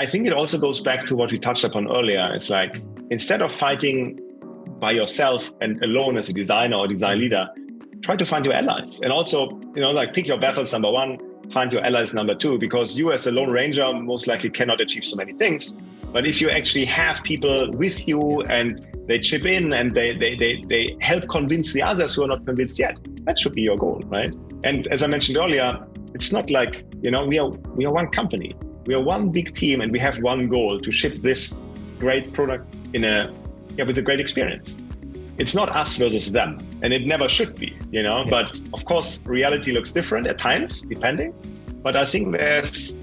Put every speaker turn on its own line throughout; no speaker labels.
I think it also goes back to what we touched upon earlier. It's like, instead of fighting by yourself and alone as a designer or design leader, try to find your allies. And also, like, pick your battles number one, find your allies number two, because you as a lone ranger most likely cannot achieve so many things. But if you actually have people with you and they chip in and they help convince the others who are not convinced yet, that should be your goal, right? And as I mentioned earlier, it's not like, we are one company. We are one big team, and we have one goal: to ship this great product with a great experience. It's not us versus them, and it never should be, But of course, reality looks different at times, depending. But I think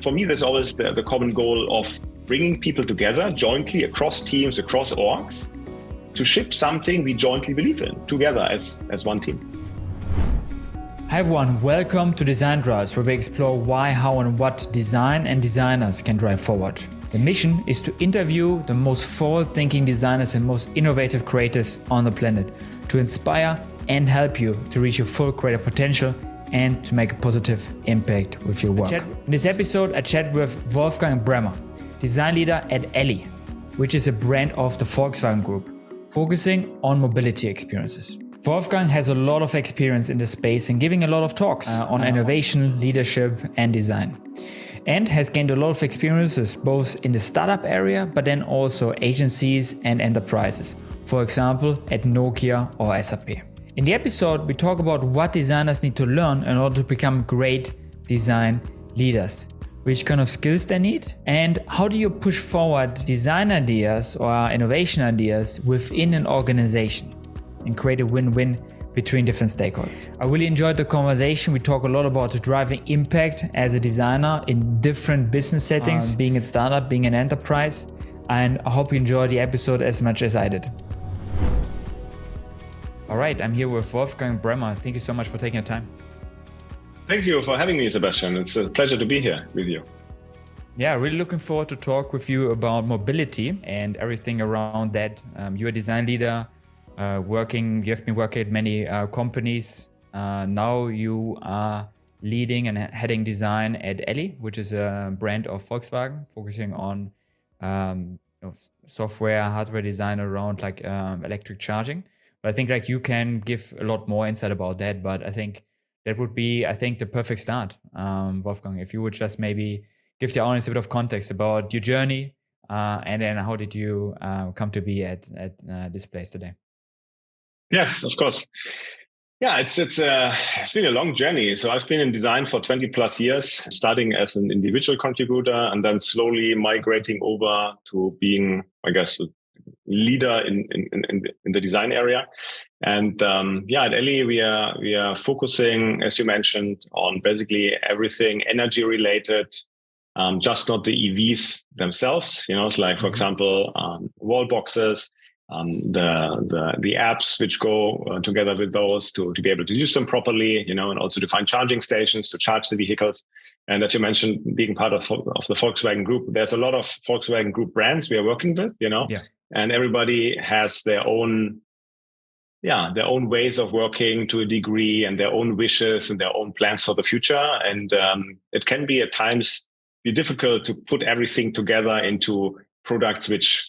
for me, there's always the common goal of bringing people together jointly across teams, across orgs, to ship something we jointly believe in together as one team.
Hi everyone, welcome to Design Drives, where we explore why, how and what design and designers can drive forward. The mission is to interview the most forward-thinking designers and most innovative creatives on the planet, to inspire and help you to reach your full creative potential and to make a positive impact with your work. In this episode, I chat with Wolfgang Bremer, design leader at Elli, which is a brand of the Volkswagen Group, focusing on mobility experiences. Wolfgang has a lot of experience in the space and giving a lot of talks on innovation, leadership and design, and has gained a lot of experiences both in the startup area, but then also agencies and enterprises, for example at Nokia or SAP. In the episode, we talk about what designers need to learn in order to become great design leaders, which kind of skills they need, and how do you push forward design ideas or innovation ideas within an organization and create a win-win between different stakeholders. I really enjoyed the conversation. We talk a lot about driving impact as a designer in different business settings, being a startup, being an enterprise, and I hope you enjoyed the episode as much as I did. All right, I'm here with Wolfgang Bremer. Thank you so much for taking the time.
Thank you for having me, Sebastian. It's a pleasure to be here with you.
Yeah, really looking forward to talk with you about mobility and everything around that. You're a design leader. You have been working at many companies. Now you are leading and heading design at Elli, which is a brand of Volkswagen, focusing on software, hardware design around electric charging. But I think you can give a lot more insight about that. But I think that would be, the perfect start, Wolfgang. If you would just maybe give the audience a bit of context about your journey, and then how did you come to be at this place today?
Yes, of course. Yeah, it's been a long journey. So I've been in design for 20 plus years, starting as an individual contributor and then slowly migrating over to being, I guess, a leader in the design area. And at Elli, we are focusing, as you mentioned, on basically everything energy related, just not the EVs themselves. It's like, for example, wall boxes, the apps which go together with those to be able to use them properly, and also to find charging stations to charge the vehicles. And as you mentioned, being part of the Volkswagen Group, there's a lot of Volkswagen Group brands we are working with, and everybody has their own ways of working to a degree and their own wishes and their own plans for the future. And it can be at times be difficult to put everything together into products which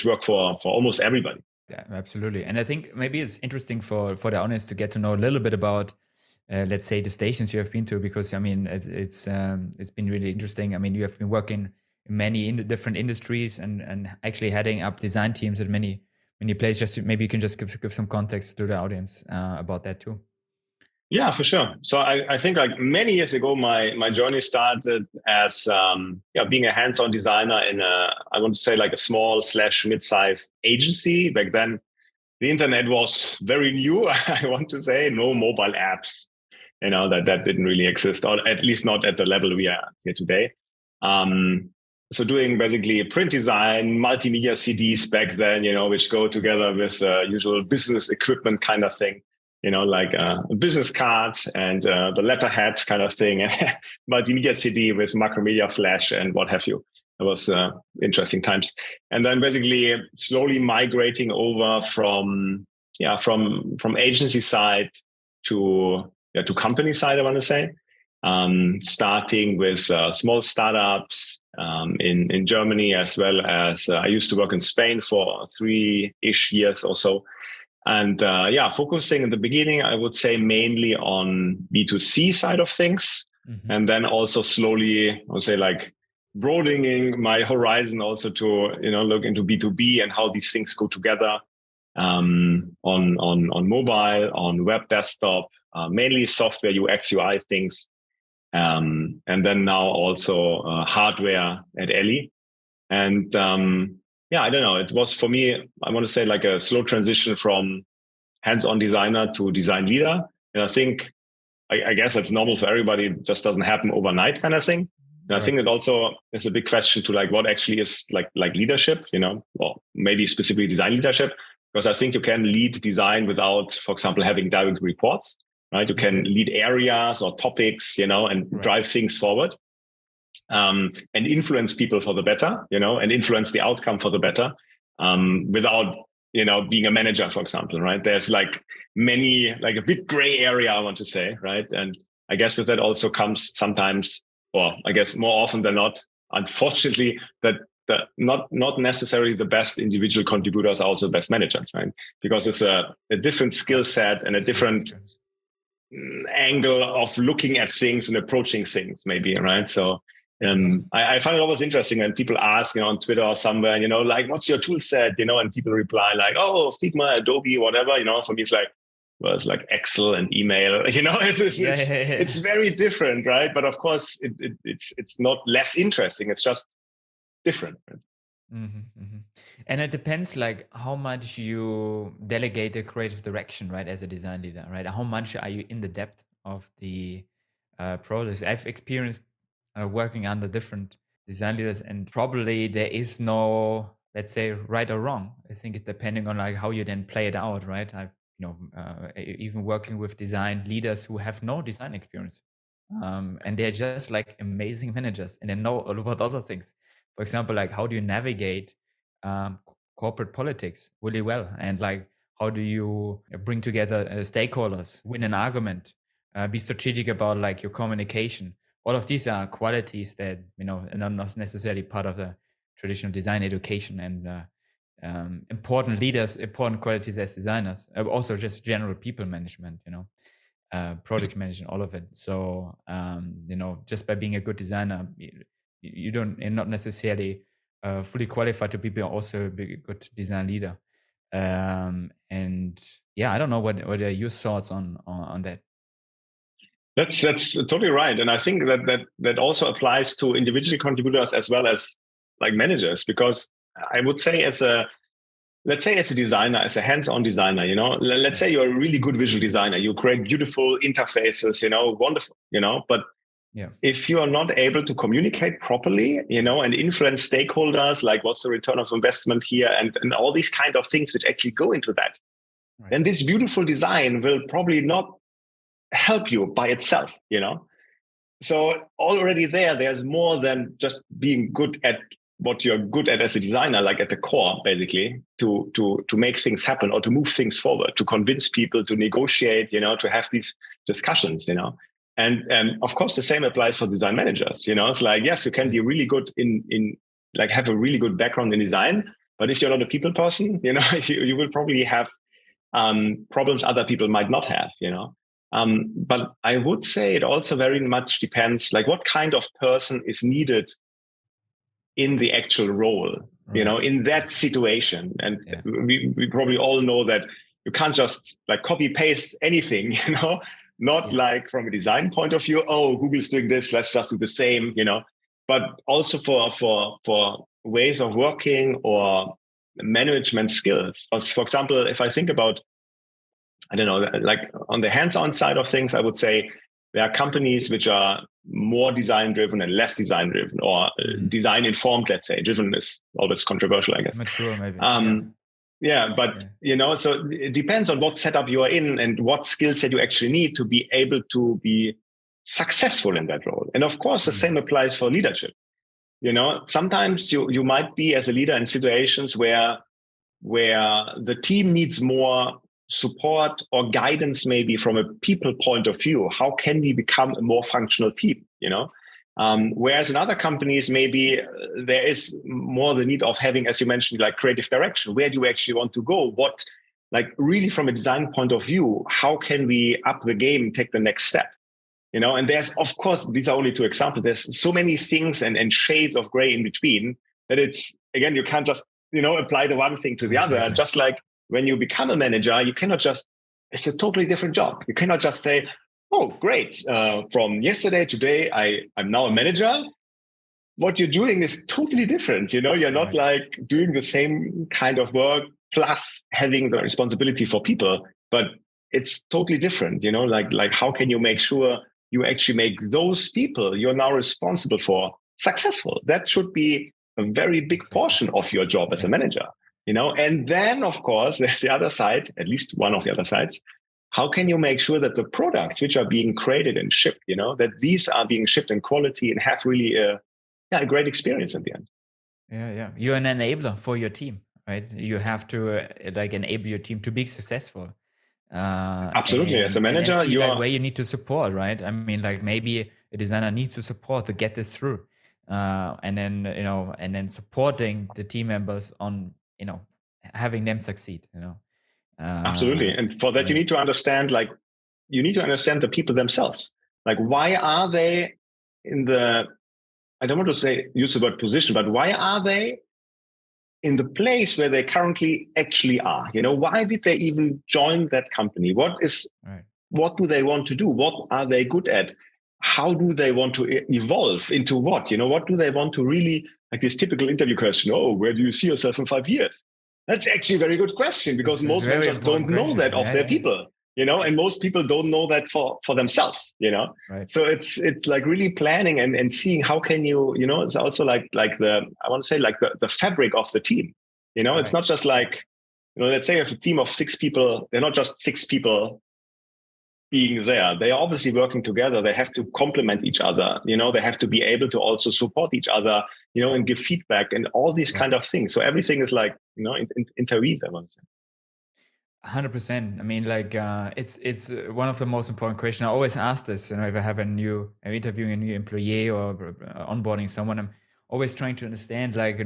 work for almost everybody.
Yeah, absolutely. And I think maybe it's interesting for the audience to get to know a little bit about, let's say, the stations you have been to, because it's been really interesting. You have been working in many different industries and actually heading up design teams at many places. Maybe you can just give some context to the audience about that too.
Yeah, for sure. So I think many years ago, my journey started as being a hands-on designer in a small / mid-sized agency. Back then, the internet was very new. I want to say no mobile apps, that didn't really exist, or at least not at the level we are here today. So doing basically print design, multimedia CDs back then, which go together with usual business equipment kind of thing. Like a business card and the letterhead kind of thing, multimedia CD with macromedia flash and what have you. It was interesting times. And then basically slowly migrating over from agency side to company side, I want to say, starting with small startups, in Germany, as well as I used to work in Spain for 3-ish years or so. And focusing in the beginning, I would say mainly on B2C side of things. Mm-hmm. And then also slowly, I would say, like broadening my horizon also to, look into B2B and how these things go together, on mobile, on web desktop, mainly software, UX, UI things. And then now also hardware at Elli. And I don't know. It was for me, I want to say, like a slow transition from hands-on designer to design leader. And I think, I guess that's normal for everybody. It just doesn't happen overnight, kind of thing. And right. I think it also is a big question to like what actually is like leadership, or maybe specifically design leadership, because I think you can lead design without, for example, having direct reports, right? You can lead areas or topics, and right. drive things forward. And influence people for the better, and influence the outcome for the better, without, being a manager, for example, right? There's like a big gray area, I want to say, right? And I guess with that also comes sometimes, or I guess more often than not, unfortunately, that not necessarily the best individual contributors are also the best managers, right? Because it's a different skill set and a different angle of looking at things and approaching things, maybe, right? So I find it always interesting when people ask, on Twitter or somewhere, like, what's your tool set, and people reply like, oh, Figma, Adobe, whatever, for me, it's like, well, it's like Excel and email, it's very different, right? But of course, it's not less interesting. It's just different. Right?
Mm-hmm, mm-hmm. And it depends like how much you delegate the creative direction, right? As a design leader, right? How much are you in the depth of the process? I've experienced working under different design leaders, and probably there is no, let's say, right or wrong. I think it's depending on like how you then play it out, right? I've even working with design leaders who have no design experience, and they're just like amazing managers, and they know all about other things. For example, like how do you navigate corporate politics really well, and like how do you bring together stakeholders, win an argument, be strategic about like your communication. All of these are qualities that are not necessarily part of the traditional design education, and important leaders, important qualities as designers, also just general people management, project management, all of it. So just by being a good designer, you're not necessarily fully qualified to be also a good design leader. And I don't know what are your thoughts on that.
That's totally right, and I think that also applies to individual contributors as well as like managers, because I would say let's say as a designer, as a hands-on designer, let's say you're a really good visual designer, you create beautiful interfaces, wonderful, but if you are not able to communicate properly, and influence stakeholders, like what's the return of investment here, and all these kind of things which actually go into that, right, then this beautiful design will probably not help you by itself, So already there's more than just being good at what you're good at as a designer, like at the core, basically, to make things happen or to move things forward, to convince people, to negotiate, to have these discussions, And of course, the same applies for design managers. It's like, yes, you can be really good in like have a really good background in design, but if you're not a people person, you will probably have problems other people might not have. But I would say it also very much depends, like what kind of person is needed in the actual role, right, in that situation. And we probably all know that you can't just like copy paste anything, not like from a design point of view, oh, Google's doing this, let's just do the same, but also for ways of working or management skills. For example, if I think about, I don't know, like on the hands-on side of things, I would say there are companies which are more design-driven and less design-driven, or design-informed, let's say. Driven is always controversial, I guess.
Mature, maybe.
So it depends on what setup you are in and what skill set you actually need to be able to be successful in that role. And of course, the same applies for leadership. Sometimes you might be as a leader in situations where the team needs more support or guidance, maybe from a people point of view. How can we become a more functional team? Whereas in other companies, maybe there is more the need of having, as you mentioned, like creative direction. Where do you actually want to go? What, like really from a design point of view, how can we up the game, take the next step? And there's, of course, these are only two examples. There's so many things and shades of gray in between that it's, again, you can't just, apply the one thing to the other. Just like when you become a manager, you cannot just, it's a totally different job. You cannot just say, oh, great. From yesterday to today, I'm now a manager. What you're doing is totally different. You're not like doing the same kind of work plus having the responsibility for people, but it's totally different. Like how can you make sure you actually make those people you're now responsible for successful? That should be a very big portion of your job as a manager. And then, of course, there's the other side, at least one of the other sides. How can you make sure that the products which are being created and shipped, that these are being shipped in quality and have really a great experience at the end?
Yeah. You're an enabler for your team, right? You have to enable your team to be successful.
Absolutely. As a manager,
you where you need to support, right? I mean, like maybe a designer needs to support to get this through, and then supporting the team members on, having them succeed.
Absolutely. And for that, you need to understand, the people themselves. Like, why are they in the, I don't want to use the word position, but why are they in the place where they currently actually are? Why did they even join that company? What do they want to do? What are they good at? How do they want to evolve into what? What do they want to really, like this typical interview question, oh, where do you see yourself in 5 years? That's actually a very good question, because most managers don't know that of their people, and most people don't know that for themselves,
Right.
So it's like really planning and seeing how can you, it's also like the, I want to say like the fabric of the team, It's not just like, let's say if a team of 6 people, they're not just 6 people being there. They are obviously working together. They have to complement each other. They have to be able to also support each other, and give feedback and all these kind of things. So everything is like, interweaved, I want to say.
100%. I mean, like it's one of the most important questions. I always ask this, if I have I'm interviewing a new employee or onboarding someone, I'm always trying to understand, like,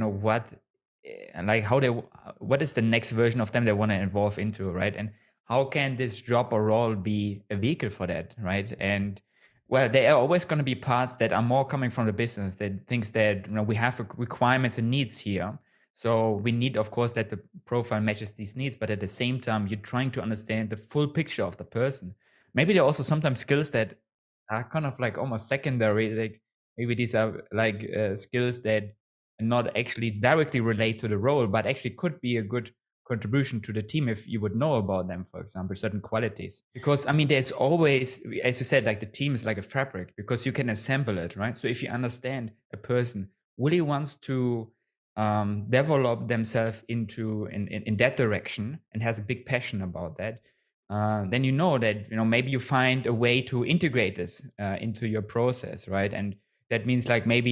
what is the next version of them they want to evolve into, right? And how can this job or role be a vehicle for that, right? And well, there are always going to be parts that are more coming from the business, that thinks that we have requirements and needs here. So we need, of course, that the profile matches these needs, but at the same time, you're trying to understand the full picture of the person. Maybe there are also sometimes skills that are kind of like almost secondary. Like maybe these are like skills that not actually directly relate to the role, but actually could be a good contribution to the team if you would know about them, for example, certain qualities. Because I mean, there's always, as you said, like the team is like a fabric, because you can assemble it, right? So if you understand a person really wants to develop themselves into in that direction and has a big passion about that, then that maybe you find a way to integrate this into your process, right? And that means like maybe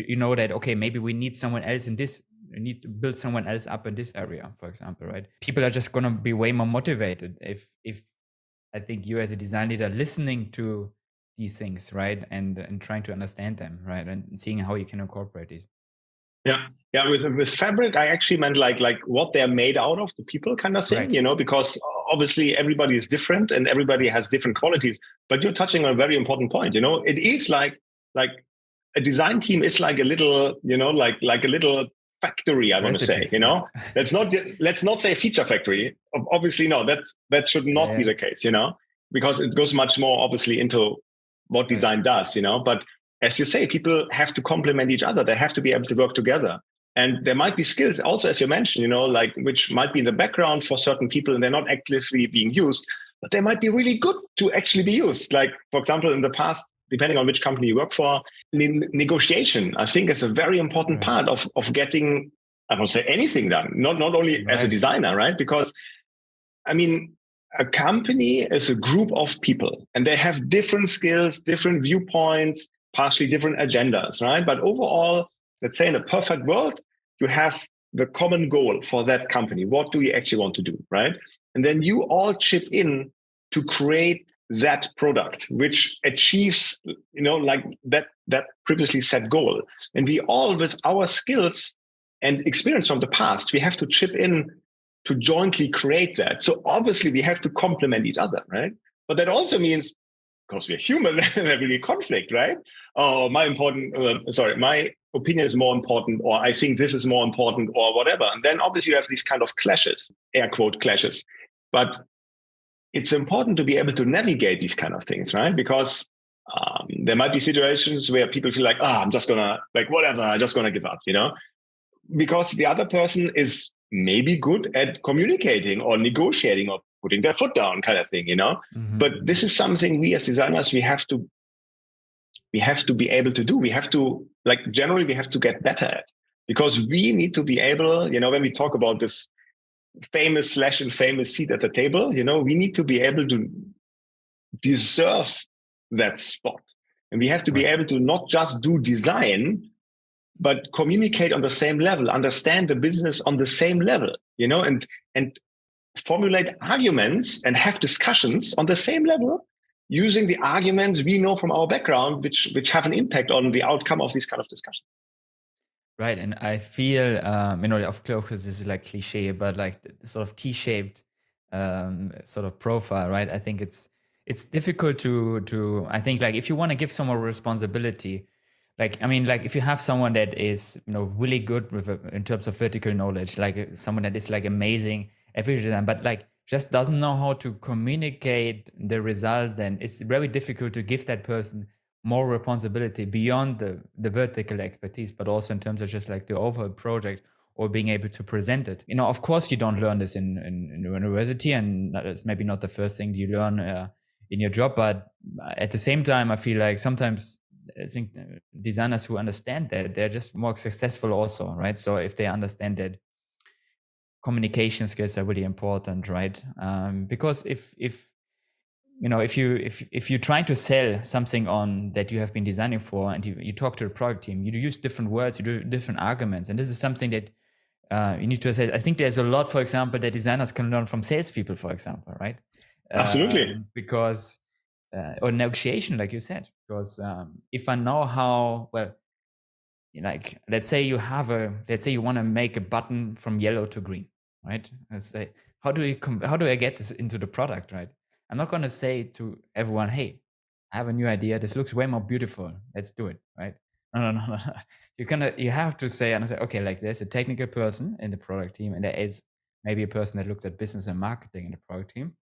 you know that, okay, maybe we need someone else in this. We need to build someone else up in this area, for example, right? People are just gonna be way more motivated if I think you as a design leader listening to these things, right, and trying to understand them, right, and seeing how you can incorporate these.
Yeah. With fabric, I actually meant like what they're made out of, the people kind of thing,
Right.
Because obviously everybody is different and everybody has different qualities. But you're touching on a very important point. It is like a design team is like a little, like a little factory, I want to say, let's not say feature factory. Obviously, no, that should not be the case, because it goes much more obviously into what design does, but as you say, people have to complement each other. They have to be able to work together. And there might be skills also, as you mentioned, like which might be in the background for certain people and they're not actively being used, but they might be really good to actually be used. Like, for example, in the past, depending on which company you work for, negotiation, I think, is a very important part of getting, I won't say anything done, not only as a designer, right? Because, I mean, a company is a group of people and they have different skills, different viewpoints, partially different agendas, right? But overall, let's say in a perfect world, you have the common goal for that company. What do you actually want to do, right? And then you all chip in to create that product which achieves, like that previously set goal. And we all, with our skills and experience from the past, we have to chip in to jointly create that. So obviously we have to complement each other, right? But that also means, because we're human, there will be conflict, right? Oh, my opinion is more important, or I think this is more important, or whatever. And then obviously you have these kind of clashes, air quote clashes. But it's important to be able to navigate these kind of things, right? Because there might be situations where people feel like, I'm just gonna, like, whatever, I'm just gonna give up, because the other person is maybe good at communicating or negotiating or putting their foot down, kind of thing,
Mm-hmm.
But this is something we as designers, we have to be able to do. We have to, generally, we have to get better at, because we need to be able, when we talk about this famous seat at the table, we need to be able to deserve that spot. And we have to be able to not just do design, but communicate on the same level, understand the business on the same level, and formulate arguments and have discussions on the same level, using the arguments we know from our background, which have an impact on the outcome of these kind of discussions.
Right. And I feel, of course, this is like cliche, but like the sort of T-shaped sort of profile, right? I think it's difficult to I think, like, if you want to give someone responsibility, if you have someone that is, really good with in terms of vertical knowledge, like someone that is like amazing at visual design, but like just doesn't know how to communicate the result, then it's very difficult to give that person more responsibility beyond the vertical expertise, but also in terms of just like the overall project or being able to present it. Of course, you don't learn this in university, and it's maybe not the first thing you learn in your job. But at the same time, I feel like sometimes I think designers who understand that, they're just more successful also, right? So if they understand that communication skills are really important, right? Because if you're trying to sell something on that you have been designing for, and you talk to the product team, you use different words, you do different arguments, and this is something that you need to assess. I think there's a lot, for example, that designers can learn from salespeople, for example, right?
Absolutely.
Because or negotiation, like you said, because if I know how, well, like, let's say you want to make a button from yellow to green, right? Let's say, how do I get this into the product, right? I'm not going to say to everyone, hey, I have a new idea. This looks way more beautiful. Let's do it, right? No. You have to say, okay, like, there's a technical person in the product team, and there is maybe a person that looks at business and marketing in the product team.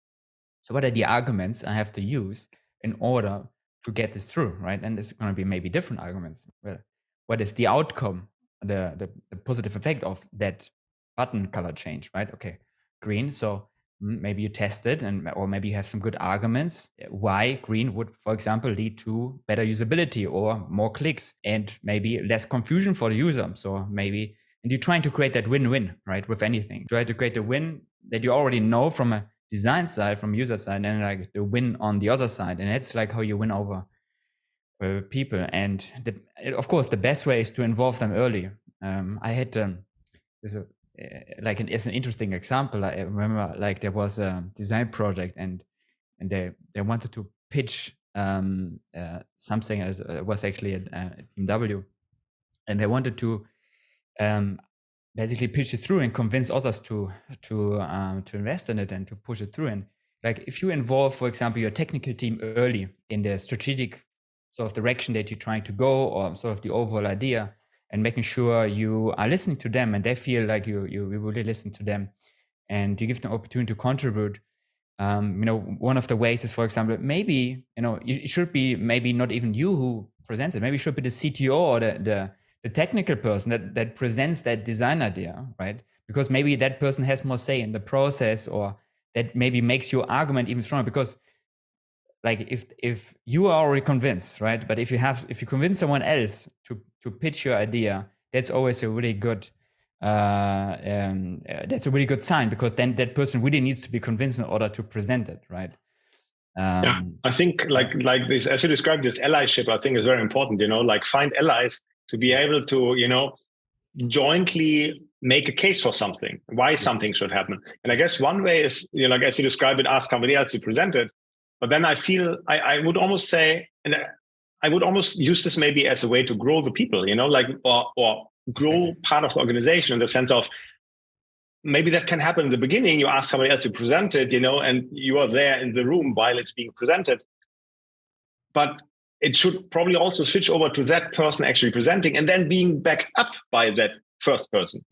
So what are the arguments I have to use in order to get this through, right? And it's going to be maybe different arguments. Well, what is the outcome, the positive effect of that button color change, right? Okay, green. So maybe you test it, or maybe you have some good arguments why green would, for example, lead to better usability or more clicks and maybe less confusion for the user. So maybe, and you're trying to create that win-win, right? With anything, try to create a win that you already know from a design side, from user side, and like the win on the other side. And it's like how you win over people. And of course, the best way is to involve them early. I had as an interesting example. I remember, like, there was a design project, and they wanted to pitch something. As it was actually at BMW, and they wanted to basically pitch it through and convince others to invest in it and to push it through. And like, if you involve, for example, your technical team early in the strategic sort of direction that you're trying to go, or sort of the overall idea, and making sure you are listening to them and they feel like you really listen to them, and you give them opportunity to contribute. One of the ways is, for example, maybe, it should be maybe not even you who presents it. Maybe it should be the CTO or the technical person that presents that design idea, right? Because maybe that person has more say in the process, or that maybe makes your argument even stronger. Because, like, if you are already convinced, right? But if you convince someone else to pitch your idea, that's always a really good that's a really good sign, because then that person really needs to be convinced in order to present it, right?
Yeah, I think like this, as you described, this allyship, I think is very important. Like, find allies to be able to, jointly make a case for something, why something should happen. And I guess one way is, like, as you described it, ask somebody else to present it. But then I feel I would almost say, and I would almost use this maybe as a way to grow the people, like, or grow part of the organization, in the sense of, maybe that can happen in the beginning. You ask somebody else to present it, and you are there in the room while it's being presented. But it should probably also switch over to that person actually presenting, and then being backed up by that first person,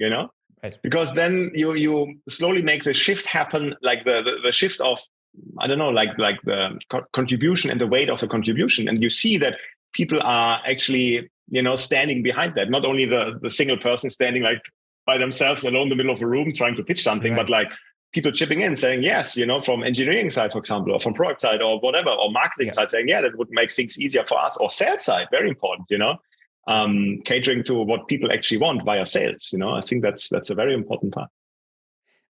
Right.
Because then you slowly make the shift happen, like the shift of, I don't know, like the contribution and the weight of the contribution. And you see that people are actually, standing behind that. Not only the single person standing like by themselves alone in the middle of a room trying to pitch something,
Right.
but like people chipping in saying yes, from engineering side, for example, or from product side or whatever, or marketing side saying, yeah, that would make things easier for us, or sales side, very important, catering to what people actually want via sales. I think that's a very important part.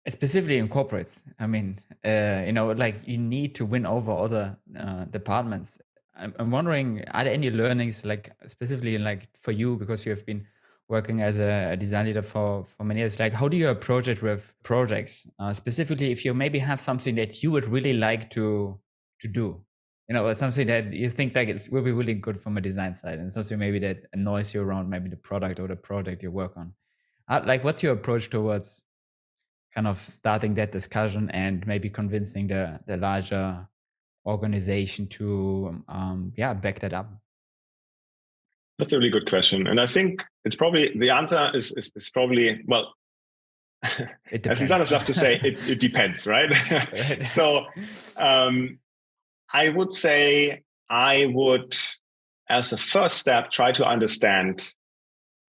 Specifically in corporates, I mean, like you need to win over other departments. I'm wondering, are there any learnings, like specifically like for you, because you have been working as a design leader for many years, like how do you approach it with projects? Specifically, if you maybe have something that you would really like to do, or something that you think like will be really good from a design side, and something maybe that annoys you around maybe the product or the project you work on. Like, what's your approach towards kind of starting that discussion and maybe convincing the larger organization to back that up?
That's a really good question. And I think it's probably, the answer is probably, well, as designers love to say, it depends, right?
Right.
So I would say I would, as a first step, try to understand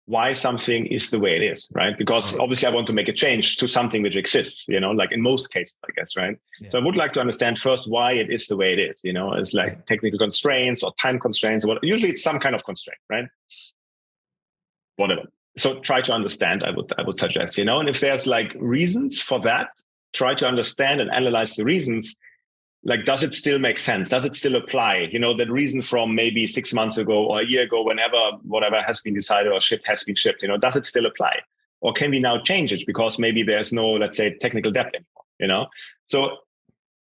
why something is the way it is, right? Because obviously I want to make a change to something which exists, like in most cases, I guess, right? Yeah. So I would like to understand first why it is the way it is, it's like technical constraints or time constraints, or usually it's some kind of constraint, right? Whatever. So try to understand, I would suggest, and if there's like reasons for that, try to understand and analyze the reasons. Like, does it still make sense? Does it still apply? That reason from maybe 6 months ago or a year ago, whatever has been decided or has been shipped, does it still apply? Or can we now change it because maybe there's no, let's say, technical depth anymore, So,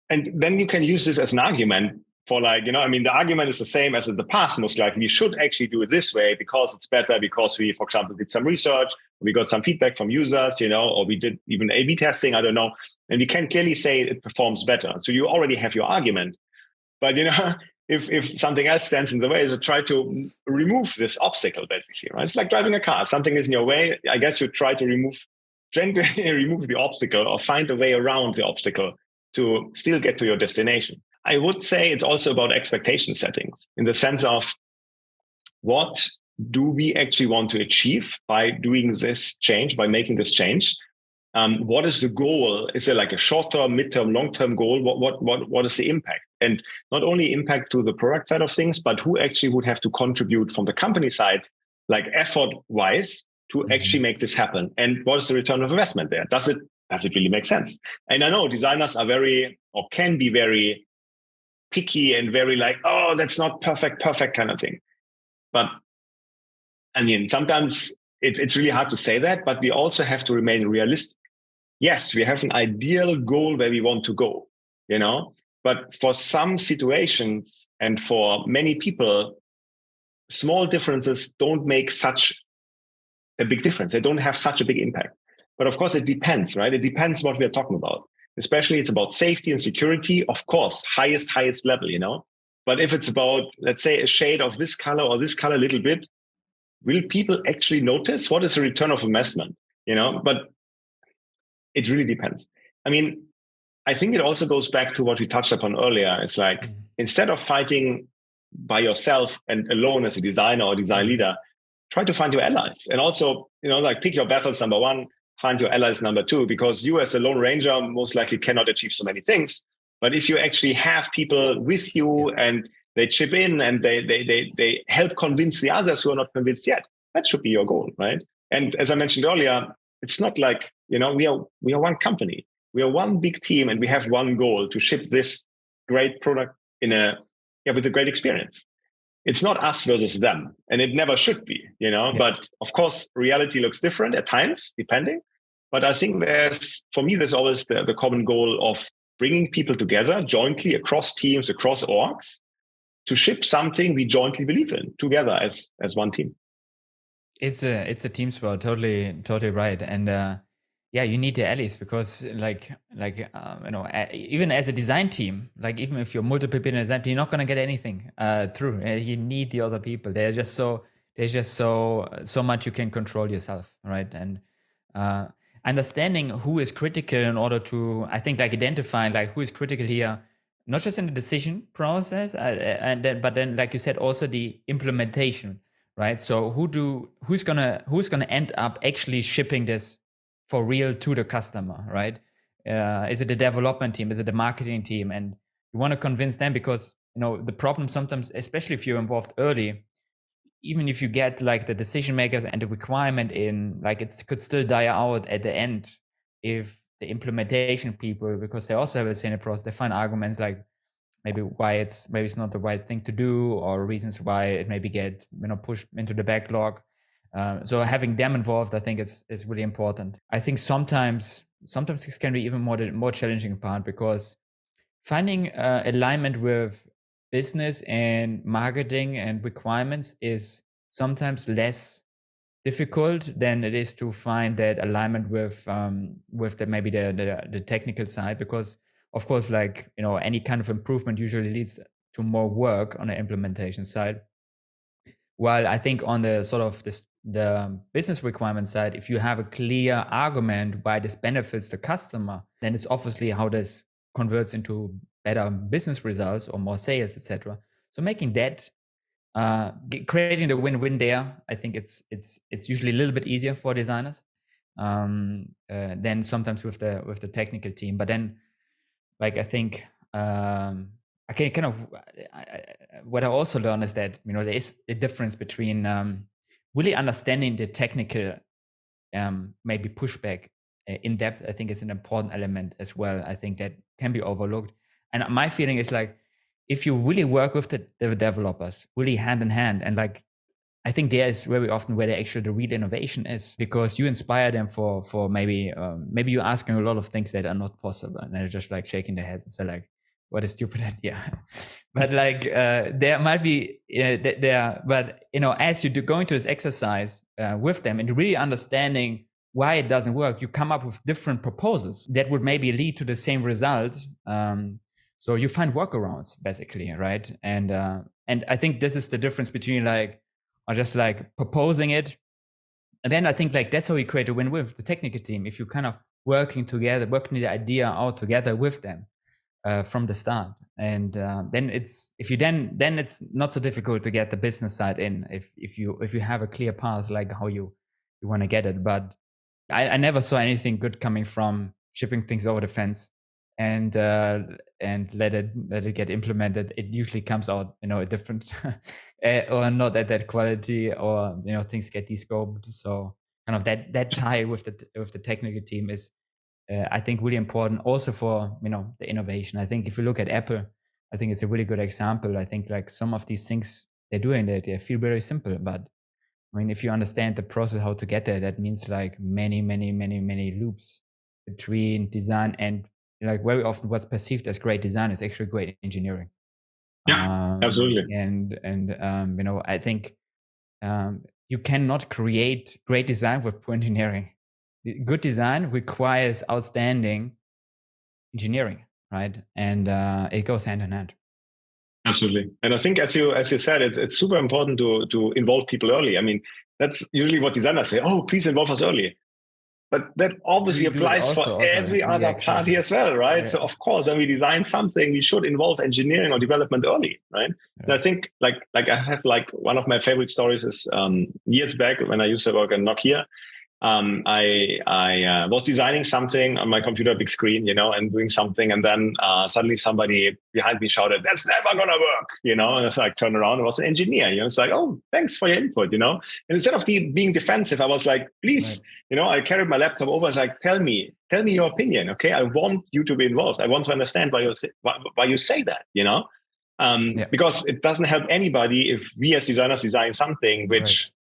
and then you can use this as an argument for like, the argument is the same as in the past, most likely. We should actually do it this way because it's better, because we, for example, did some research, we got some feedback from users, or we did even A/B testing, I don't know. And we can clearly say it performs better. So you already have your argument. But, if something else stands in the way, so try to remove this obstacle, basically, right? It's like driving a car. Something is in your way. I guess you try to gently remove the obstacle, or find a way around the obstacle to still get to your destination. I would say it's also about expectation settings, in the sense of, what do we actually want to achieve by doing this change, by making this change? What is the goal? Is it like a short-term, mid-term, long-term goal? What is the impact? And not only impact to the product side of things, but who actually would have to contribute from the company side, like effort-wise, to actually make this happen? And what is the return of investment there? Does it really make sense? And I know designers are can be very picky and very like, oh, that's not perfect kind of thing. But I mean, sometimes it's really hard to say that, but we also have to remain realistic. Yes, we have an ideal goal where we want to go, but for some situations and for many people, small differences don't make such a big difference. They don't have such a big impact. But of course, it depends, right? It depends what we are talking about. Especially it's about safety and security, of course, highest level, But if it's about, let's say, a shade of this color or this color a little bit, will people actually notice? What is the return of investment? But it really depends. I mean, I think it also goes back to what we touched upon earlier. It's like, instead of fighting by yourself and alone as a designer or design leader, try to find your allies. And also, like, pick your battles, number one, find your allies, number two, because you as a lone ranger most likely cannot achieve so many things. But if you actually have people with you and they chip in and they help convince the others who are not convinced yet, that should be your goal, right? And as I mentioned earlier, it's not like, we are one company. We are one big team, and we have one goal: to ship this great product with a great experience. It's not us versus them, and it never should be, But of course, reality looks different at times, depending. But I think there's always the common goal of bringing people together jointly across teams, across orgs, to ship something we jointly believe in together as one team.
It's a team sport, totally right. And yeah, you need the allies because even as a design team, like even if you're multiple people in a design team, you're not gonna get anything through. You need the other people. There's just so much you can control yourself, right? And understanding who is critical in order to, I think, like identifying like who is critical here, not just in the decision process, but then like you said, also the implementation, right? So who's gonna end up actually shipping this for real to the customer, right? Is it the development team? Is it the marketing team? And you want to convince them because the problem sometimes, especially if you're involved early, even if you get like the decision makers and the requirement in, like it could still die out at the end if the implementation people, because they also have a same process, they find arguments like maybe it's not the right thing to do, or reasons why it maybe get pushed into the backlog. So having them involved, I think is really important. I think sometimes this can be even more challenging part, because finding alignment with business and marketing and requirements is sometimes less difficult than it is to find that alignment with maybe the technical side, because of course, like any kind of improvement usually leads to more work on the implementation side. While I think on the sort of the business requirement side, if you have a clear argument why this benefits the customer, then it's obviously how this converts into better business results or more sales, etc. So making that, creating the win-win there, I think it's usually a little bit easier for designers than sometimes with the technical team. But then, like I think I can kind of what I also learned is that there is a difference between really understanding the technical maybe pushback in depth. I think is an important element as well. I think that can be overlooked. And my feeling is like, if you really work with the developers really hand in hand, and like I think there is very often where the real innovation is, because you inspire them for maybe you're asking a lot of things that are not possible, and they're just like shaking their heads and say like, what a stupid idea. But like there might be but as you do going through this exercise with them and really understanding why it doesn't work, you come up with different proposals that would maybe lead to the same result. So you find workarounds basically, right? And I think this is the difference between like, or just like proposing it. And then I think like that's how we create a win-win with the technical team. If you kind of working the idea out together with them from the start. And then it's not so difficult to get the business side in if you have a clear path, like how you want to get it. But I never saw anything good coming from shipping things over the fence and let it get implemented. It usually comes out a different or not at that quality, or things get descoped. So kind of that tie with the technical team is I think really important also for the innovation. I think if you look at Apple, I think it's a really good example. I think like some of these things they're doing, they feel very simple, but I mean, if you understand the process how to get there, that means like many loops between design and like very often what's perceived as great design is actually great engineering.
Yeah, absolutely.
And I think you cannot create great design with poor engineering. Good design requires outstanding engineering, right? And it goes hand in hand.
Absolutely. And I think, as you said, it's super important to involve people early. I mean, that's usually what designers say, oh, please involve us early. But that obviously applies for every other party as well, right? Yeah. So of course, when we design something, we should involve engineering or development early, right? Yeah. And I think like I have like one of my favorite stories is years back when I used to work at Nokia. I was designing something on my computer, big screen, and doing something. And then suddenly somebody behind me shouted, that's never going to work, And it's like, turn around, it was an engineer, It's like, oh, thanks for your input, And instead of being defensive, I was like, please, right. I carried my laptop over. I was like, tell me your opinion. Okay. I want you to be involved. I want to understand why you say that, because it doesn't help anybody if we as designers design something which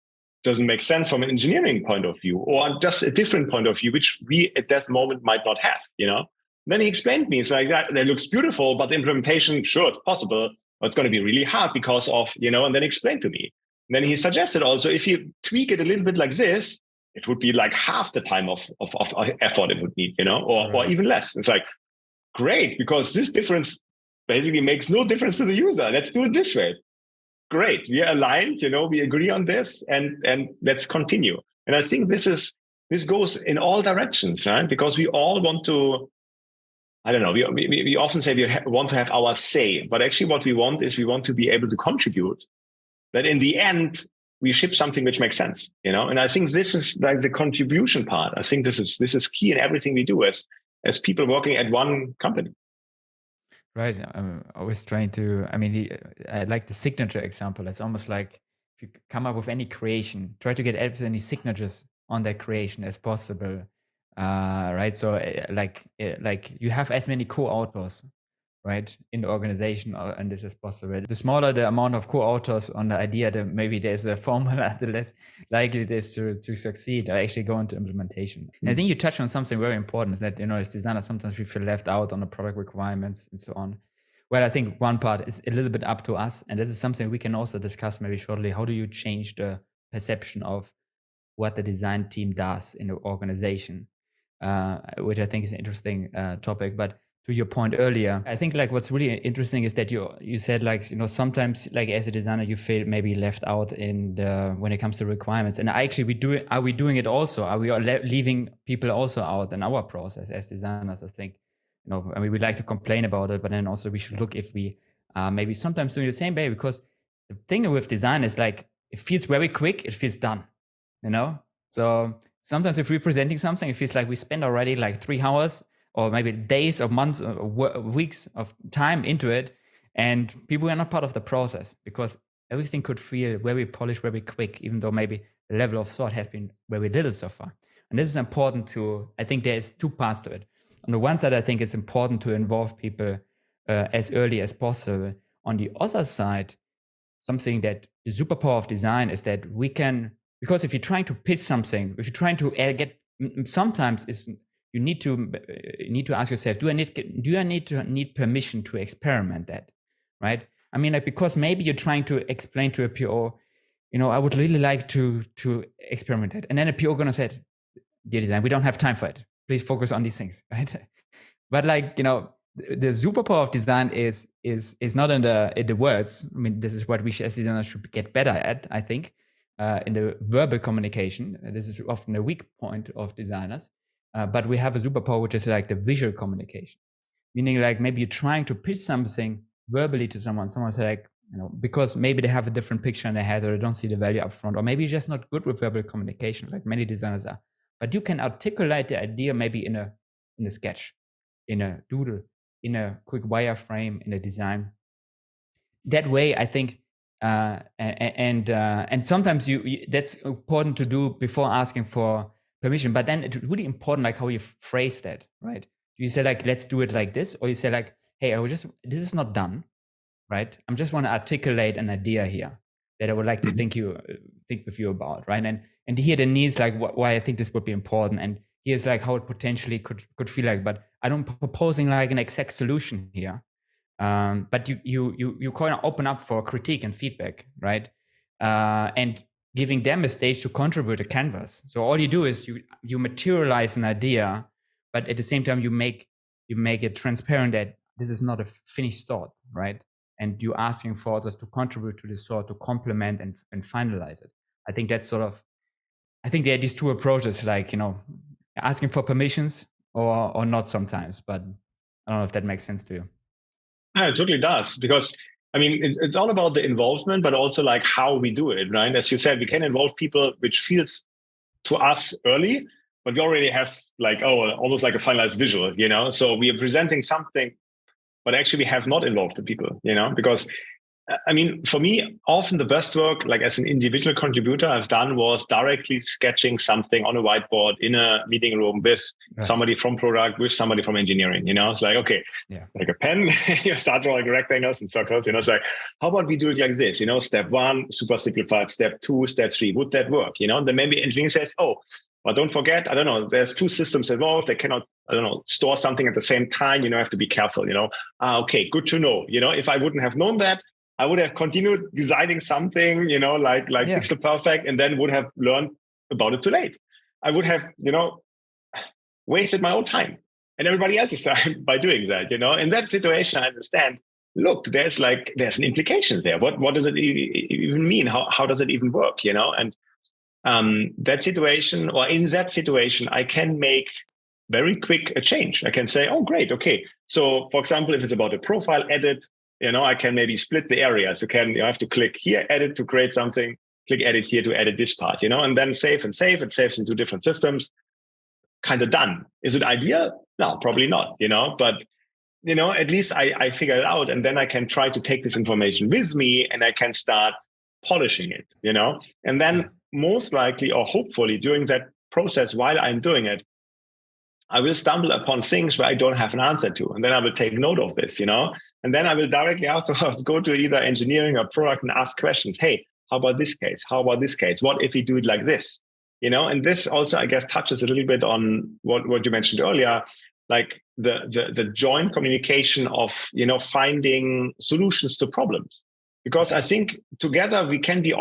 doesn't make sense from an engineering point of view, or just a different point of view, which we at that moment might not have, Then he explained me, it's like that looks beautiful, but the implementation, sure, it's possible, but it's going to be really hard because of, and then explained to me. And then he suggested also, if you tweak it a little bit like this, it would be like half the time of effort it would need, or even less. It's like, great, because this difference basically makes no difference to the user. Let's do it this way. Great. We are aligned, we agree on this, and let's continue. And I think this goes in all directions, right? Because we all want to, I don't know, we often say we want to have our say, but actually what we want is we want to be able to contribute, that in the end, we ship something which makes sense, And I think this is like the contribution part. I think this is key in everything we do as people working at one company.
Right. I'm always trying to, I like the signature example. It's almost like if you come up with any creation, try to get as many signatures on that creation as possible. Right. So like you have as many co-authors, right, in the organization, and this is possible. The smaller the amount of co-authors on the idea, that maybe there's a formula, the less likely it is to succeed or actually go into implementation. And I think you touched on something very important, is that, as designers, sometimes we feel left out on the product requirements and so on. Well, I think one part is a little bit up to us, and this is something we can also discuss maybe shortly. How do you change the perception of what the design team does in the organization? Which I think is an interesting topic. But to your point earlier, I think like what's really interesting is that you said like, sometimes like as a designer, you feel maybe left out when it comes to requirements. And actually are we doing it also? Are we leaving people also out in our process as designers? I think, we like to complain about it, but then also we should look if we maybe sometimes doing the same way, because the thing with design is like, it feels very quick, it feels done, So sometimes if we're presenting something, it feels like we spend already like 3 hours or maybe days or months or weeks of time into it, and people are not part of the process because everything could feel very polished, very quick, even though maybe the level of thought has been very little so far. And this is important I think there's 2 parts to it. On the one side, I think it's important to involve people as early as possible. On the other side, something that the superpower of design is that we can, because if you're trying to pitch something, if you're trying to get, sometimes you need to ask yourself, do I need permission to experiment that, right? Because maybe you're trying to explain to a PO, I would really like to experiment that, and then a PO gonna say, dear design, we don't have time for it. Please focus on these things, right? But the superpower of design is not in the words. This is what we as designers should get better at, I think. In the verbal communication, this is often a weak point of designers. But we have a superpower, which is like the visual communication, meaning like maybe you're trying to pitch something verbally to someone's like, because maybe they have a different picture in their head, or they don't see the value up front, or maybe you're just not good with verbal communication, like many designers are. But you can articulate the idea maybe in a sketch, in a doodle, in a quick wireframe, in a design. That way, I think, and sometimes that's important to do before asking for permission. But then it's really important, like how you phrase that, right? You say like, let's do it like this, or you say like, hey, this is not done, right? I'm just want to articulate an idea here that I would like to think with you about, right? And here the needs, like why I think this would be important, and here's like how it potentially could feel like. But I don't proposing like an exact solution here. But you kind of open up for critique and feedback, right? And giving them a stage to contribute a canvas. So all you do is you materialize an idea, but at the same time you make it transparent that this is not a finished thought, right? And you're asking for others to contribute to this thought, to complement and finalize it. I think that's I think there are these 2 approaches, like, asking for permissions or not sometimes, but I don't know if that makes sense to you.
Yeah, it totally does, because it's all about the involvement, but also like how we do it, right? As you said, we can involve people which feels to us early, but we already have like, almost like a finalized visual, So we are presenting something, but actually we have not involved the people, because for me, often the best work, like as an individual contributor I've done, was directly sketching something on a whiteboard in a meeting room with somebody from product, with somebody from engineering, It's like, okay, like a pen, you start drawing rectangles and circles, It's like, how about we do it like this, Step 1, super simplified. Step 2, step 3, would that work? Then maybe engineering says, oh, but don't forget, I don't know, there's 2 systems involved. They cannot I don't know, store something at the same time, have to be careful, okay, good to know. If I wouldn't have known that, I would have continued designing something, like pixel perfect, and then would have learned about it too late. I would have, wasted my own time and everybody else's time by doing that, In that situation, I understand, look, there's an implication there. What does it even mean? How does it even work, And that situation, or in that situation, I can make very quick a change. I can say, oh, great. Okay. So for example, if it's about a profile edit, I can maybe split the areas. You have to click here, edit to create something, click edit here to edit this part, and then save. It saves into different systems. Kind of done. Is it ideal? No, probably not, but at least I figure it out, and then I can try to take this information with me and I can start polishing it, and then most likely or hopefully during that process, while I'm doing it, I will stumble upon things where I don't have an answer to. And then I will take note of this, and then I will directly afterwards go to either engineering or product and ask questions. Hey, how about this case? How about this case? What if we do it like this? And this also, I guess, touches a little bit on what you mentioned earlier, like the joint communication of, finding solutions to problems. Because I think together we can be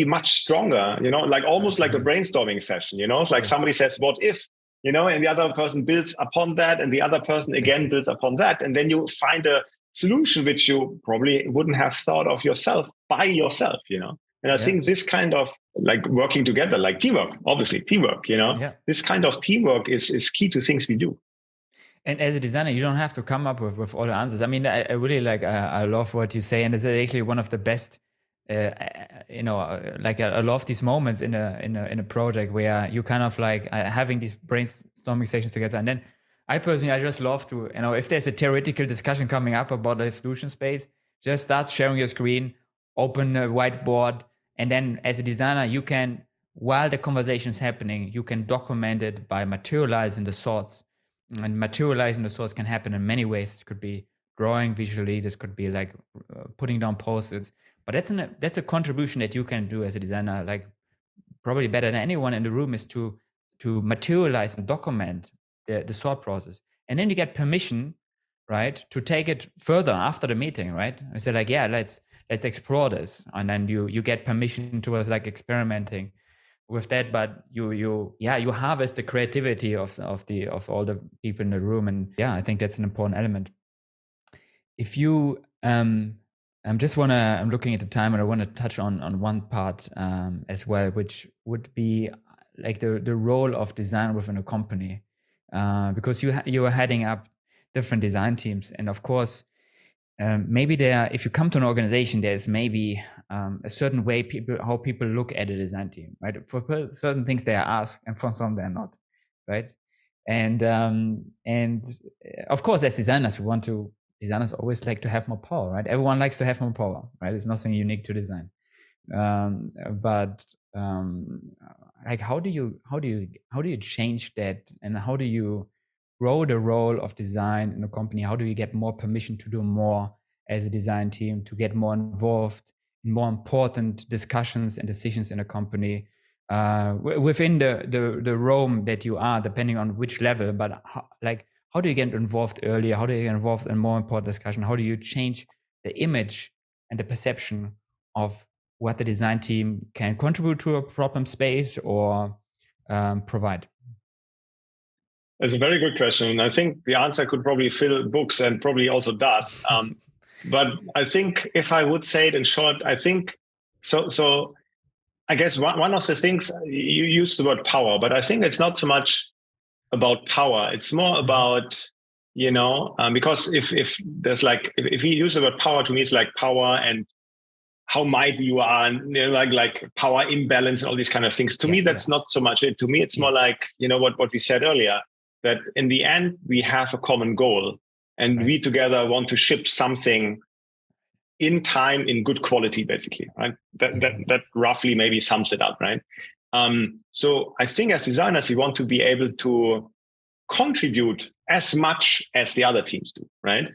much stronger, like almost like a brainstorming session, it's like somebody says, what if, and the other person builds upon that, and the other person again builds upon that. And then you find a solution which you probably wouldn't have thought of yourself by yourself, And I think this kind of like working together, like teamwork, obviously teamwork, this kind of teamwork is key to things we do.
And as a designer, you don't have to come up with all the answers. I mean, I really I love what you say, and it's actually one of the best. I love these moments in a project where you kind of having these brainstorming sessions together. And then I just love to, if there's a theoretical discussion coming up about a solution space, just start sharing your screen, open a whiteboard, and then as a designer, you can, while the conversation is happening, you can document it by materializing the thoughts. And materializing the thoughts can happen in many ways. It could be drawing visually. This could be putting down post-its. But that's a contribution that you can do as a designer, probably better than anyone in the room, is to materialize and document the thought process. And then you get permission, right, to take it further after the meeting, right? I say let's explore this. And then you get permission towards experimenting with that, but you harvest the creativity of all the people in the room. And I think that's an important element. If you I'm looking at the time, and I want to touch on one part as well, which would be the role of design within a company, because you are heading up different design teams, and of course, maybe if you come to an organization, there's maybe a certain way how people look at a design team, right? For certain things they are asked, and for some they're not, right? And of course, as designers, designers always like to have more power, right? Everyone likes to have more power, right? It's nothing unique to design. But how do you change that, and how do you grow the role of design in a company? How do you get more permission to do more as a design team, to get more involved in more important discussions and decisions in a company, within the realm that you are, depending on which level? But how do you get involved earlier? How do you get involved in more important discussion? How do you change the image and the perception of what the design team can contribute to a problem space or provide?
It's a very good question. I think the answer could probably fill books, and probably also does. But I think if I would say it in short, I think so I guess one of the things, you used the word power, but I think it's not so much about power. It's more about, because if there's if we use the word power, to me it's like power and how mighty you are, and like power imbalance and all these kind of things. To me, that's not so much it. To me, it's more like, what we said earlier, that in the end we have a common goal, and we together want to ship something in time, in good quality, basically, right? That roughly maybe sums it up, right? So I think as designers, we want to be able to contribute as much as the other teams do, right?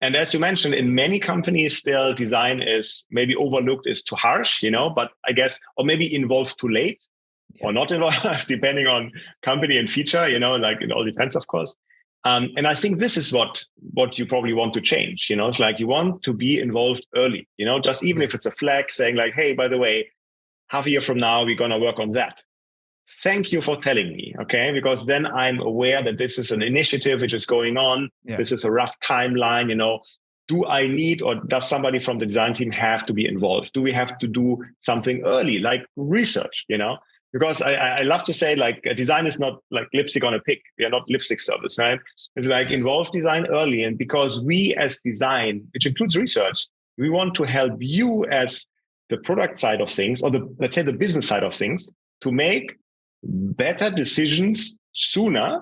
And as you mentioned, in many companies, still design is maybe overlooked, is too harsh, but I guess, or maybe involved too late. or not involved, depending on company and feature, like it all depends, of course. And I think this is what you probably want to change. It's like you want to be involved early, just even if it's a flag saying like, hey, by the way, half a year from now, we're going to work on that. Thank you for telling me, okay? Because then I'm aware that this is an initiative which is going on. Yeah. This is a rough timeline, Do I need, or does somebody from the design team have to be involved? Do we have to do something early, like research, Because I love to say, like, design is not like lipstick on a pig. We are not lipstick service, right? It's like involve design early. And because we as design, which includes research, we want to help you as the product side of things, or let's say the business side of things, to make better decisions sooner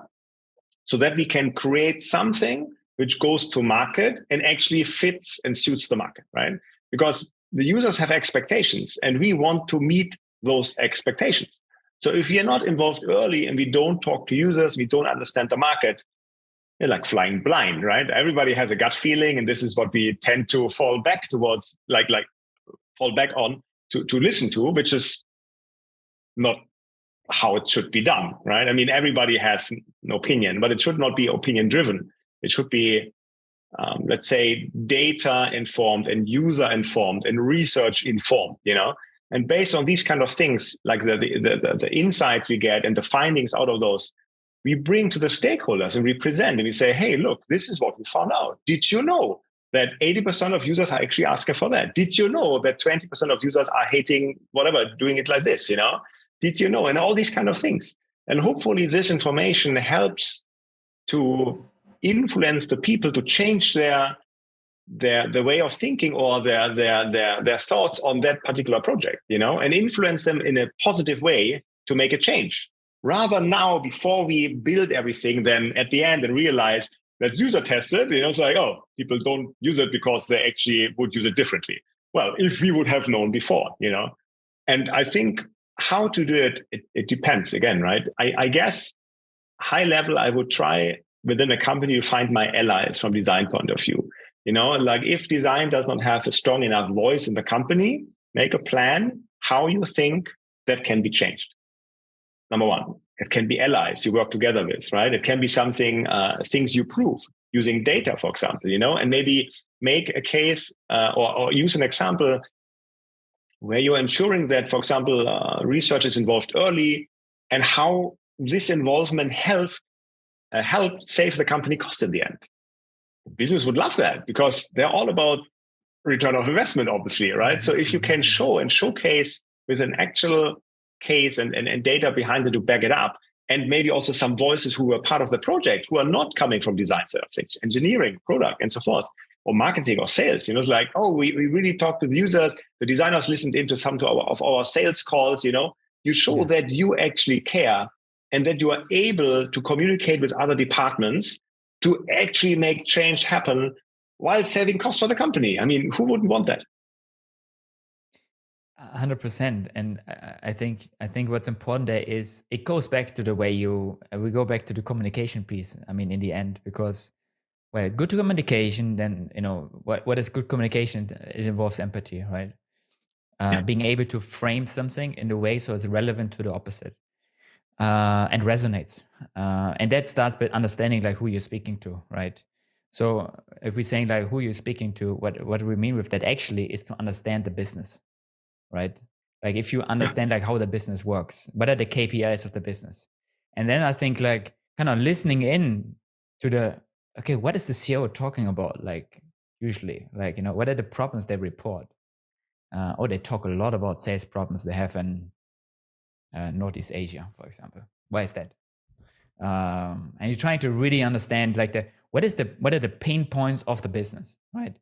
so that we can create something which goes to market and actually fits and suits the market, right? Because the users have expectations and we want to meet those expectations. So if we are not involved early and we don't talk to users, we don't understand the market, you're like flying blind, right? Everybody has a gut feeling, and this is what we tend to fall back towards, fall back on to listen to, which is not how it should be done, right? I mean, everybody has an opinion, but it should not be opinion driven. It should be, let's say, data informed and user informed and research informed, And based on these kind of things, like the insights we get and the findings out of those, we bring to the stakeholders and we present and we say, hey, look, this is what we found out. Did you know that 80% of users are actually asking for that? Did you know that 20% of users are hating whatever, doing it like this, Did you know? And all these kind of things. And hopefully this information helps to influence the people to change their way of thinking or their thoughts on that particular project, and influence them in a positive way to make a change. Rather now, before we build everything, then at the end and realize that user tested, it's like, oh, people don't use it because they actually would use it differently. Well, if we would have known before, And I think how to do it depends again, right? I guess high level, I would try within a company to find my allies from design point of view. Like if design does not have a strong enough voice in the company, make a plan how you think that can be changed. Number one, it can be allies you work together with, right? It can be something, things you prove using data, for example, and maybe make a case or use an example where you're ensuring that, for example, research is involved early and how this involvement helped save the company cost in the end. The business would love that because they're all about return of investment, obviously, right? So if you can show and showcase with an actual case and data behind it to back it up, and maybe also some voices who are part of the project who are not coming from design side of things, engineering, product, and so forth, or marketing or sales. It's like, oh, we really talked to the users. The designers listened into some of our sales calls. You show that you actually care and that you are able to communicate with other departments to actually make change happen while saving costs for the company. I mean, who wouldn't want that?
100%. And I think what's important there is it goes back to the way we go back to the communication piece. I mean, in the end, because well, good communication, then, what is good communication? It involves empathy, right? Being able to frame something in a way so it's relevant to the opposite and resonates. And that starts with understanding like who you're speaking to, right? So if we're saying like who you're speaking to, what we mean with that actually is to understand the business, right? Like if you understand like how the business works, what are the KPIs of the business? And then I think like kind of listening in to okay, what is the CEO talking about? Like usually, like, what are the problems they report? Or they talk a lot about sales problems they have in Northeast Asia, for example. Why is that? And you're trying to really understand like what are the pain points of the business, right?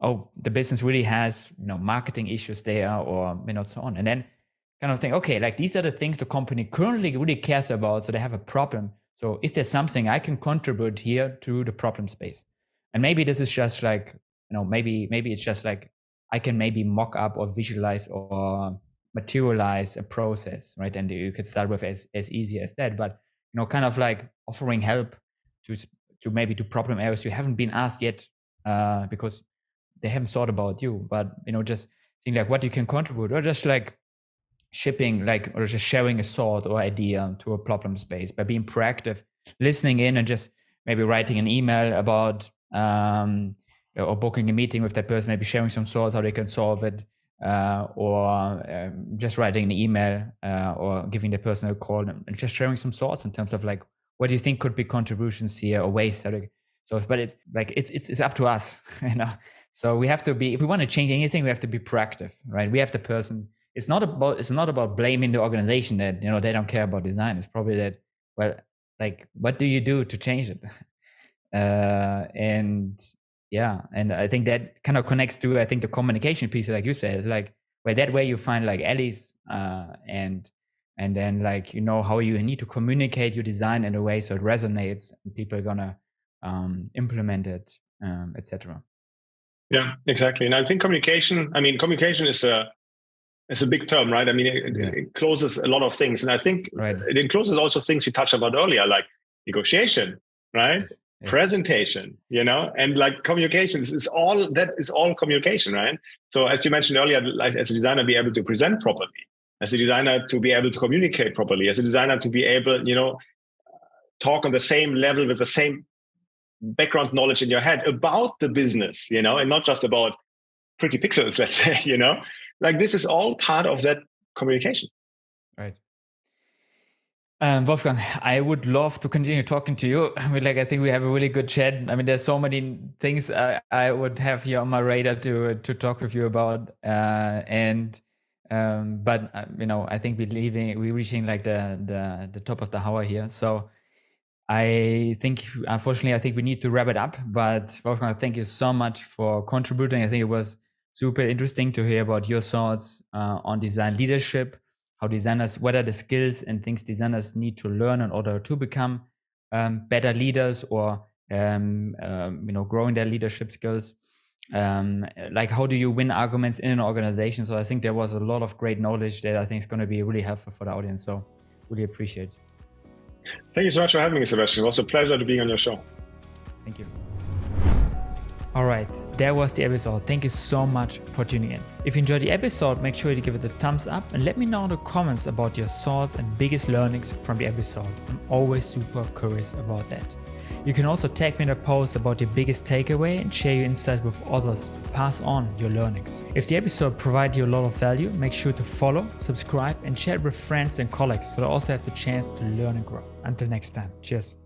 Oh, the business really has, marketing issues there or, so on. And then kind of think, okay, like these are the things the company currently really cares about. So they have a problem. So is there something I can contribute here to the problem space? And maybe this is just like, maybe it's just like I can maybe mock up or visualize or materialize a process, right? And you could start with as easy as that, but kind of like offering help to maybe to problem areas you haven't been asked yet because they haven't thought about you, but just think like what you can contribute, or just like shipping, like, or just sharing a thought or idea to a problem space, by being proactive, listening in, and just maybe writing an email about or booking a meeting with that person, maybe sharing some thoughts how they can solve it, or just writing an email or giving the person a call and just sharing some thoughts in terms of like, what do you think could be contributions here or ways that so, but it's like it's up to us, you know. So we have to be, if we want to change anything, we have to be proactive, right? We have the person. It's not about blaming the organization that, you know, they don't care about design. It's probably that, well, like, what do you do to change it? And yeah, and I think that kind of connects to, I think, the communication piece, like you said, is like, where that way you find like Elli's and then, like, you know, how you need to communicate your design in a way so it resonates and people are gonna implement it, etc.
Yeah, exactly. And I think communication is a big term, right? I mean, it encloses a lot of things. And I think it encloses also things we touched about earlier, like negotiation, right? Yes. Presentation, you know, and like communication is all communication, right? So as you mentioned earlier, like, as a designer, be able to present properly, as a designer to be able to communicate properly, as a designer to be able, you know, talk on the same level with the same background knowledge in your head about the business, you know, and not just about pretty pixels, let's say, you know, like this is all part of that communication.
Right. Wolfgang, I would love to continue talking to you. I mean, like, I think we have a really good chat. I mean, there's so many things I would have here on my radar to talk with you about. But you know, I think we're reaching like the top of the hour here. So I think, unfortunately, I think we need to wrap it up. But Wolfgang, thank you so much for contributing. I think it was super interesting to hear about your thoughts on design leadership, how designers, what are the skills and things designers need to learn in order to become better leaders, or you know, growing their leadership skills. Like, how do you win arguments in an organization? So I think there was a lot of great knowledge that I think is going to be really helpful for the audience. So really appreciate it.
Thank you so much for having me, Sebastian. It was a pleasure to be on your show.
Thank you. All right, that was the episode. Thank you so much for tuning in. If you enjoyed the episode, make sure to give it a thumbs up and let me know in the comments about your thoughts and biggest learnings from the episode. I'm always super curious about that. You can also tag me in a post about your biggest takeaway and share your insights with others to pass on your learnings. If the episode provided you a lot of value, make sure to follow, subscribe, and share it with friends and colleagues so they also have the chance to learn and grow. Until next time, cheers.